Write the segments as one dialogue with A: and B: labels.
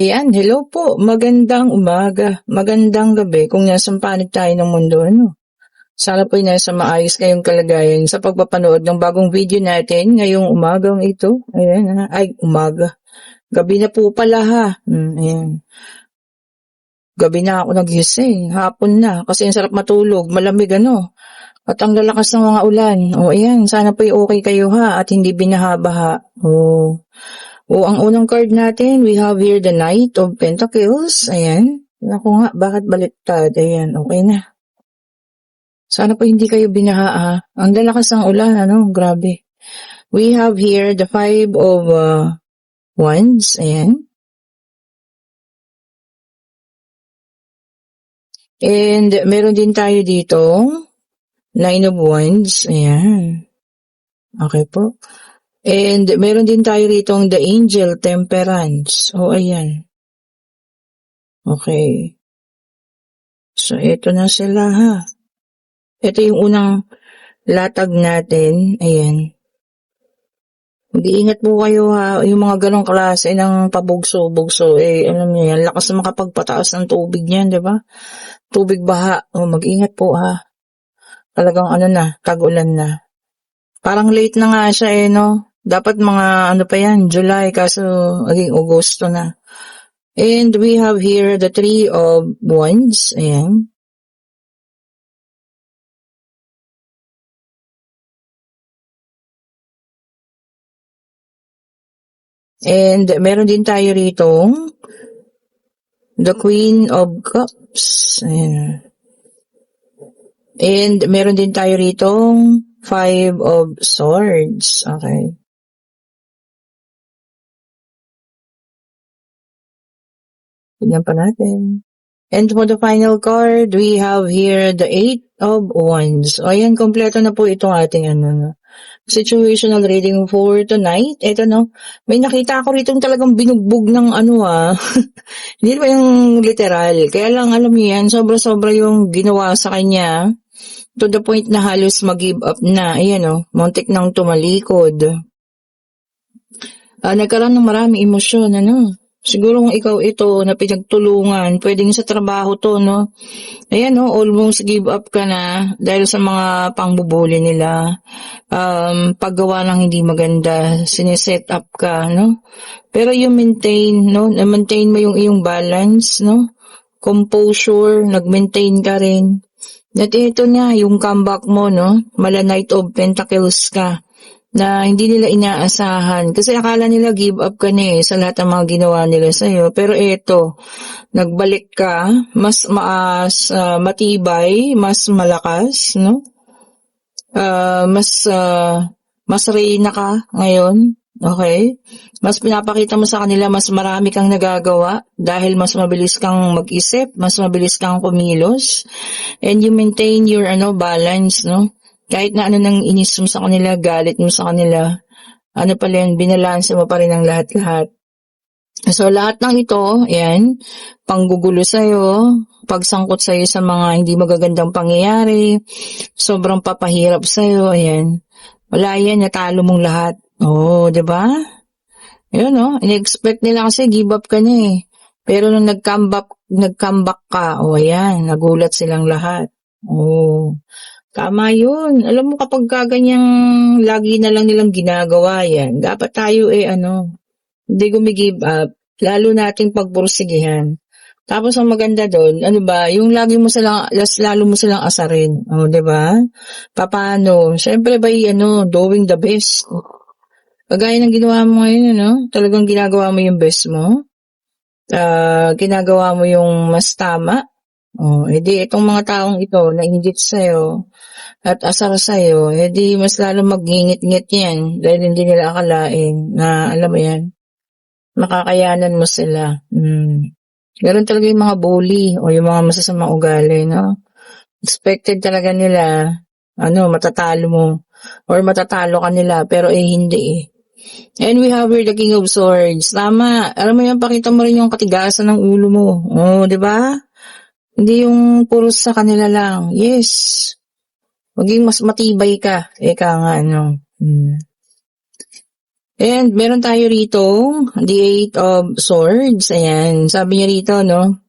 A: Ayan, hello po. Magandang umaga, magandang gabi kung nasang panig tayo ng mundo, ano. Sana po'y nasa maayos kayong kalagayan sa pagpapanood ng bagong video natin ngayong umagang ito. Ayan, ay umaga. Gabi na po pala ha. Ayan. Gabi na ako nagising, hapon na kasi ang sarap matulog, malamig ano. At ang lalakas ng mga ulan. O ayan, sana po'y okay kayo ha at hindi binahabaha. O ang unang card natin, we have here the Knight of Pentacles. Ayan. Naku nga, bakit baliktad? Ayan, okay na. Sana po hindi kayo binaha ha. Ang lalakas ng ulan, ano, grabe. We have here the Five of Wands. Ayan. And meron din tayo dito, Nine of Wands. Ayan. Okay po. And meron din tayo rito the Angel Temperance. O, ayan. Okay. So, ito na sila ha. Ito yung unang latag natin. Ayan. Mag-iingat po kayo ha. Yung mga ganong klase ng pabugso-bugso. Alam niyo yan. Lakas na makapagpataas ng tubig niyan, di ba? Tubig baha. Mag-ingat po ha. Talagang tag-ulan na. Parang late na nga siya no? Dapat mga pa yan, July. Kaso, maging Agosto na. And we have here the Three of Wands. Ayan. And meron din tayo rito the Queen of Cups. Ayan. And meron din tayo rito Five of Swords. Okay. Tignan pa natin. And for the final card, we have here the Eight of Wands. O ayan, kompleto na po itong ating situational reading for tonight. Ito may nakita ako rito talagang binugbog ng hindi ba yung literal. Kaya lang alam niyo yan, sobra-sobra yung ginawa sa kanya. To the point na halos mag-give up na. Ayan muntik nang tumalikod. Nagkaroon ng maraming emosyon, Siguro kung ikaw ito na pinagtulungan, pwedeng sa trabaho to, Ayan, almost give up ka na dahil sa mga pangbubuli nila. Paggawa ng hindi maganda, sineset up ka, Pero you maintain, na-maintain mo yung iyong balance, Composure, nag-maintain ka rin. At ito na, yung comeback mo, Mala Knight of Pentacles ka. Na hindi nila inaasahan. Kasi akala nila give up ka na sa lahat ng mga ginawa nila sa'yo. Pero eto, nagbalik ka, mas matibay, mas malakas, mas reyna ka ngayon. Okay? Mas pinapakita mo sa kanila, mas marami kang nagagawa dahil mas mabilis kang mag-isip, mas mabilis kang kumilos. And you maintain your balance, Kahit na nang inis mo sa kanila, galit mo sa kanila, pala yan, binalansa mo pa rin ang lahat-lahat. So, lahat ng ito, ayan, panggugulo sa'yo, pagsangkot sa'yo sa mga hindi magagandang pangyayari, sobrang papahirap sa'yo, ayan. Wala yan, natalo mong lahat. Diba? Yun, in-expect nila kasi give up ka na Pero nung nag-comeback ka, ayan, nagulat silang lahat. Tama yun. Alam mo kapag ganyang lagi na lang nilang ginagawa yan, dapat tayo hindi gumigive up, lalo nating pagpursigihan. Tapos ang maganda doon, yung lalo mo silang asarin. Diba? Paano? Siyempre doing the best. Kagaya ng ginawa mo ngayon, talagang ginagawa mo yung best mo. Ginagawa mo yung mas tama. Edi itong mga taong ito na inggit sa'yo at asar sa'yo, edi mas lalo mag-ngit-ngit yan dahil hindi nila akalain na alam mo yan, makakayanan mo sila. Ganun talaga yung mga bully o yung mga masasamang ugali, Expected talaga nila, matatalo mo or matatalo ka nila pero hindi And we have here the King of Swords. Tama. Alam mo yan, pakita mo rin yung katigasan ng ulo mo. Di ba? Hindi yung puro sa kanila lang. Yes. Maging mas matibay ka. Eka nga, And meron tayo rito, the Eight of Swords. Ayan, sabi niya rito, no?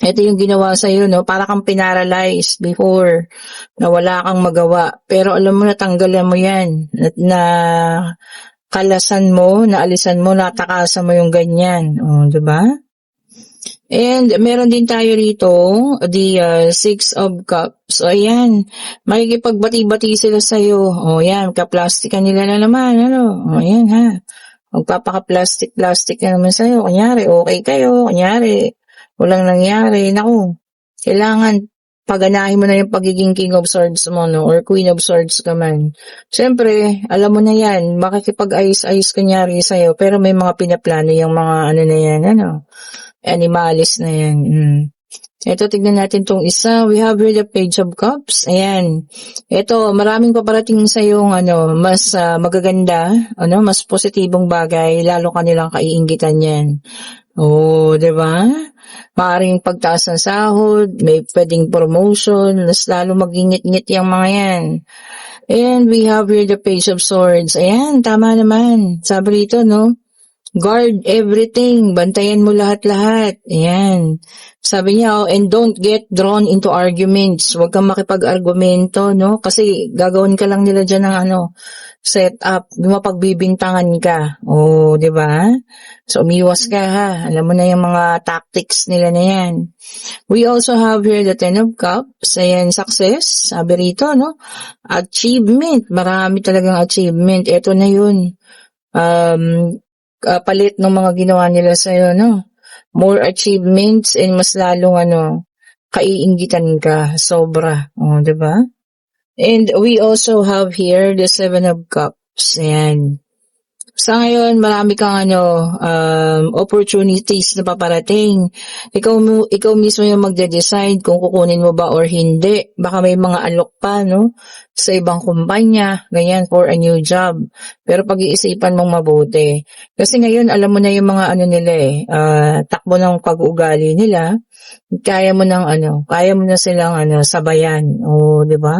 A: Ito yung ginawa sa'yo, no? Para kang pinaralyzed before na wala kang magawa. Pero alam mo, natanggalan mo yan. Na kalasan mo, naalisan mo, natakasan mo yung ganyan. O, diba? And meron din tayo rito, the Six of Cups. O, ayan. Makikipagbati-bati sila sa'yo. O, ayan. Kaplastikan nila na naman. Ano? O, ayan, ha. Magpapaka-plastic na naman sa'yo. Kunyari, okay kayo. Kunyari, walang nangyari. Naku, kailangan paganahin mo na yung pagiging King of Swords mo, no? Or Queen of Swords ka man. Siyempre, alam mo na yan. Makikipag-ayos-ayos kunyari sa'yo. Pero may mga pinaplano yung mga ano na yan, ano? Animalis na yan. Ito, tignan natin tong isa. We have here the Page of Cups. Ayan. Ito, maraming paparating sa yung mas magaganda, mas positibong bagay, lalo kanilang kaiinggitan yan. Oh, 'di ba? Maaring pagtaas ng sahod, may pwedeng promotion, mas lalo magingit-ngit yung mga yan. And we have here the Page of Swords. Ayan, tama naman. Sabi rito, no? Guard everything. Bantayan mo lahat-lahat. Ayan. Sabi niya, and don't get drawn into arguments. Huwag kang makipag-argumento, no? Kasi gagawin ka lang nila dyan ng set up. Mapagbibintangan ka. Oh, di ba? So, umiwas ka, ha? Alam mo na yung mga tactics nila na yan. We also have here the Ten of Cups. Ayan, success. Sabi rito, no? Achievement. Marami talagang achievement. Ito na yun. Palit ng mga ginawa nila sa'yo, no? More achievements and mas lalong kaiinggitan ka. Sobra. O, diba? And we also have here the Seven of Cups. Ayan. Sa ngayon, marami kang opportunities na paparating. Ikaw mismo yung magde-decide kung kukunin mo ba or hindi. Baka may mga alok pa, no? Sa ibang kumpanya, ganyan, for a new job. Pero pag-iisipan mong mabuti. Kasi ngayon, alam mo na yung mga nila takbo ng pag-uugali nila. Kaya mo na silang sabayan. O, di ba?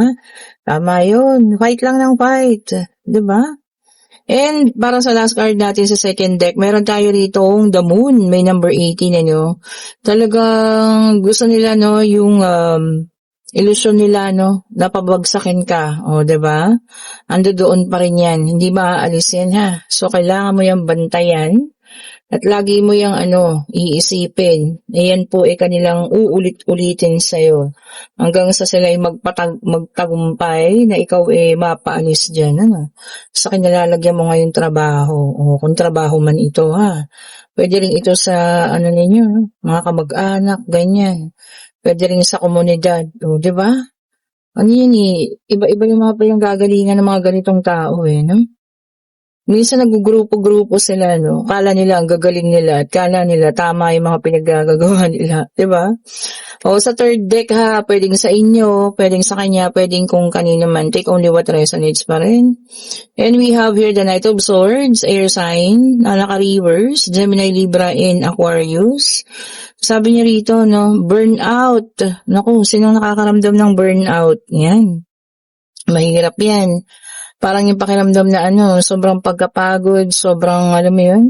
A: Tama yun. Fight lang ng fight. Di ba? And para sa last card natin sa second deck, meron tayo rito the Moon, may number 18, Talagang gusto nila, yung ilusyon nila, napabagsakin ka, o, diba? Ando doon pa rin yan, hindi maaalis yan, ha? So, kailangan mo yung bantayan, at lagi mo yung iisipin. Ayan po kanilang uulit-ulitin sa'yo. Hanggang sa sila magtagumpay na ikaw mapaalis dyan. Sa kinalalagyan mo ngayong trabaho. O kung trabaho man ito, ha. Pwede rin ito sa ninyo, mga kamag-anak, ganyan. Pwede rin sa komunidad. O, diba? Ano yun iba-iba yung mga pinanggagalingan ng mga ganitong tao, no? Minsan nagugrupo-grupo sila, no? Kala nila ang gagaling nila at kala nila tama yung mga pinaggagawa nila, 'di ba? O sa third deck, ha, pwedeng sa inyo, pwedeng sa kanya, pwedeng kung kanino man, take only what resonates pa rin. And we have here the Knight of Swords, air sign, naka-reverse, Gemini, Libra, and Aquarius. Sabi niya rito, no, burnout. Naku, sinong nakakaramdam ng burnout? Yan. Mahirap yan. Parang yung pakiramdam na sobrang pagkapagod, sobrang, alam mo yun,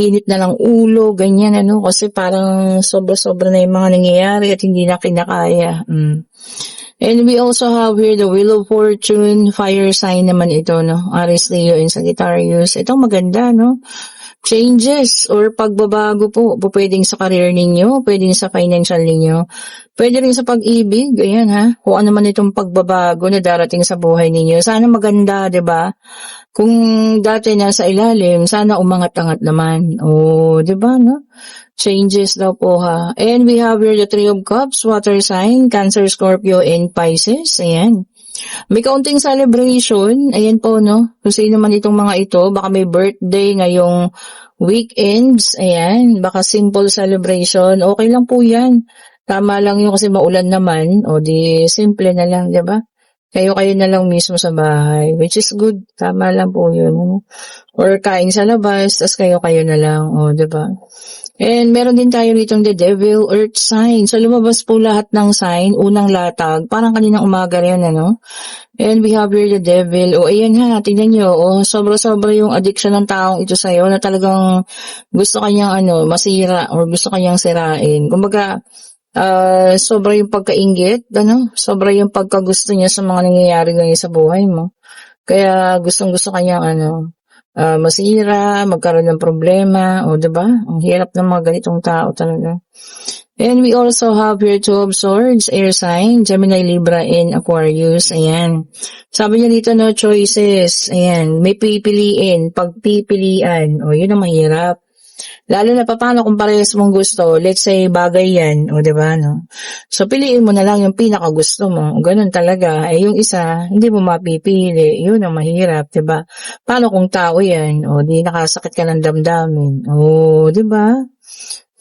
A: init na lang ulo, ganyan, kasi parang sobra-sobra na yung mga nangyayari at hindi na kinakaya. And we also have here the Wheel of Fortune, fire sign naman ito, Aries, Leo, and Sagittarius. Ito maganda, changes or pagbabago po. Pwedeng sa career ninyo, pwedeng sa financial ninyo, pwede rin sa pag-ibig, ayan, ha. Kung ano man itong pagbabago na darating sa buhay ninyo. Sana maganda, 'di ba? Kung dati nasa ilalim, sana umangat-angat naman. Oh, 'di ba, no? Changes daw po, ha. And we have here the Three of Cups, water sign, Cancer, Scorpio, and Pisces. Ayan. May kaunting celebration. Ayan po, no? Kung sino man itong mga ito, baka may birthday ngayong weekends. Ayan, baka simple celebration. Okay lang po yan. Tama lang yun kasi maulan naman. O di, simple na lang, di ba? Kayo-kayo na lang mismo sa bahay. Which is good. Tama lang po yun. Or kain sa labas, tas kayo-kayo na lang. O, di ba? And meron din tayo ritong the devil earth sign. So lumabas po lahat ng sign, unang latag, parang kaninang umaga rin, ano? And we have here the devil. O ayan ha, tingnan nyo. O sobra-sobra yung addiction ng taong ito sa'yo na talagang gusto kanyang masira or gusto kanyang sirain. Kumbaga, sobra yung pagkainggit, sobra yung pagkagusto niya sa mga nangyayari ngayon sa buhay mo. Kaya gustong-gusto kanyang masira, magkaroon ng problema, o diba? Ang hirap ng mga ganitong tao talaga. And we also have here Two of Swords, air sign, Gemini, Libra, and Aquarius. Ayan. Sabi niya dito, no choices. Ayan. May pipiliin, pagpipilian. O, yun ang mahirap. Lalo na paano kung parehas mong gusto, let's say bagay yan, o diba, no? So, piliin mo na lang yung pinakagusto mo. Ganun talaga. Eh, yung isa, hindi mo mapipili. Yun ang mahirap, diba? Paano kung tao yan? O, di nakasakit ka ng damdamin. O, diba?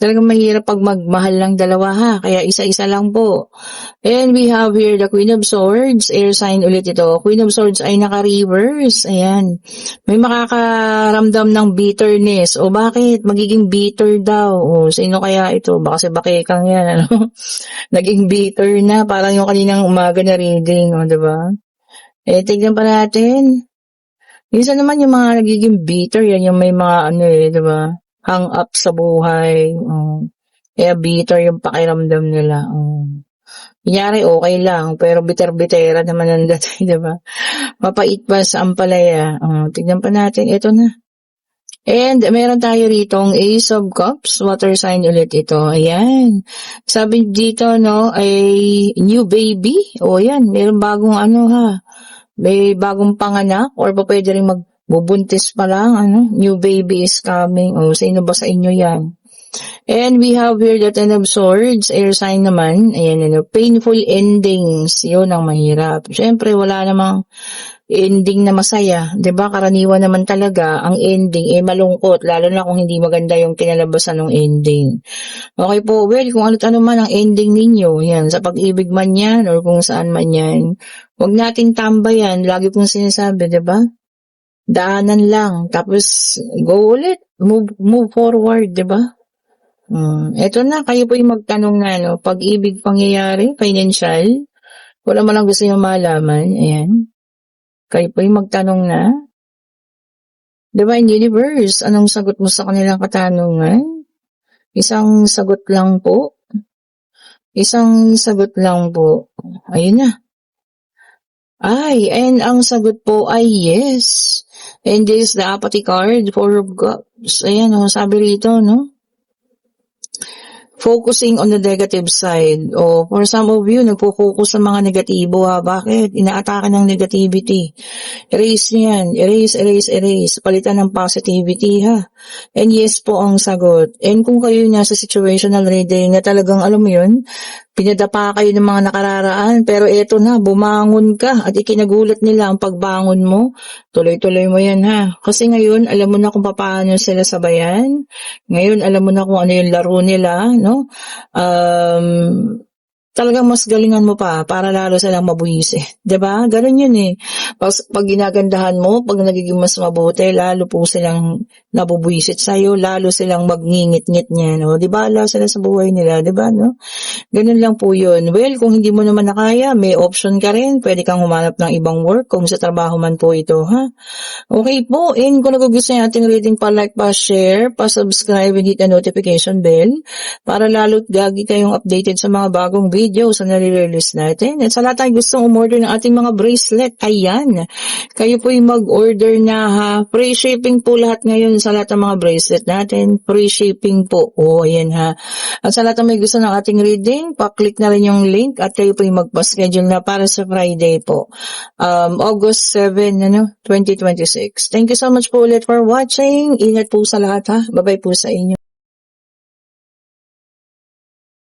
A: Talagang mahirap pag magmahal lang dalawa ha, kaya isa-isa lang po. And we have here the Queen of Swords, air sign ulit ito. Queen of Swords ay naka-reverse, ayan. May makakaramdam ng bitterness. O bakit? Magiging bitter daw. O sino kaya ito? Baka si Bakekang yan, ano? Naging bitter na, parang yung kaninang umaga na reading, o diba? Eh, tignan pa natin. Minsan naman yung mga nagiging bitter, yan yung may mga diba? Hang up sa buhay. Kaya bitter yung pakiramdam nila. Kunyari, okay lang, pero bitter-bitera naman ang dating, diba? Mapait pa sa ampalaya. Tignan pa natin, ito na. And meron tayo ritong Ace of Cups, water sign ulit ito. Ayan. Sabi dito, no, ay new baby. O yan, meron bagong may bagong panganak or pa pwede rin magbubuntis pa lang, new baby is coming. O, sino ba sa inyo yan? And we have here the Ten of Swords, air sign naman. Ayan, painful endings. Yun ang mahirap. Siyempre, wala namang ending na masaya. 'Di ba? Karaniwan naman talaga, ang ending malungkot. Lalo na kung hindi maganda yung kinalabasan ng ending. Okay po, well, kung ano man ang ending ninyo, yan, sa pag-ibig man yan, or kung saan man yan, huwag natin tambayan. Lagi kong sinasabi, 'di ba? Daanan lang. Tapos, go ulit. Move forward, 'di ba? Eto na, kayo po yung magtanong na, pag-ibig, pangyayari, financial, wala man lang gusto yung malaman, ayan. Kayo po yung magtanong na, Divine Universe, anong sagot mo sa kanilang katanungan? Isang sagot lang po. Isang sagot lang po. Ayun na. And ang sagot po ay yes. And this is the apathy card, Four of Cups. Ayan, sabi rito, no? Focusing on the negative side. O, for some of you, nagpo-focus sa mga negatibo ha. Bakit? Inaatake ng negativity. Erase niyan. Erase. Palitan ng positivity ha. And yes po ang sagot. And kung kayo nasa situational reading na talagang alam mo yun, pinadapa kayo ng mga nakararaan, pero eto na, bumangon ka at ikinagulat nila ang pagbangon mo, tuloy-tuloy mo yan ha. Kasi ngayon, alam mo na kung paano sila sabayan. Ngayon, alam mo na kung ano yung laro nila, no? Talagang mas galingan mo pa para lalo silang mabuhisit. 'Di ba? Ganun yun eh. Pag ginagandahan mo, pag nagiging mas mabuti, lalo po silang nabubuhisit sa'yo, lalo silang magngingit-ngit niyan. No? 'Di ba? Lalo sila sa buhay nila, 'di ba? No? Ganun lang po yun. Well, kung hindi mo naman nakaya, may option ka rin. Pwede kang humanap ng ibang work kung sa trabaho man po ito, ha? Okay po. And kung nagugustuhan yung ating reading, pa-like, pa-share, pa-subscribe, and hit the notification bell para lalo't gagi kayong updated sa mga bagong videos na nare-release natin. At sa lahat tayo gustong umorder ng ating mga bracelet, ayan. Kayo po yung mag-order na ha. Free shipping po lahat ngayon sa lahat ng mga bracelet natin. Free shipping po. Ayan ha. At sa lahat ng may gusto ng ating reading, pa-click na rin yung link at kayo po yung magpa-schedule na para sa Friday po. August 7, 2026. Thank you so much po ulit for watching. Ingat po sa lahat ha. Bye-bye po sa inyo.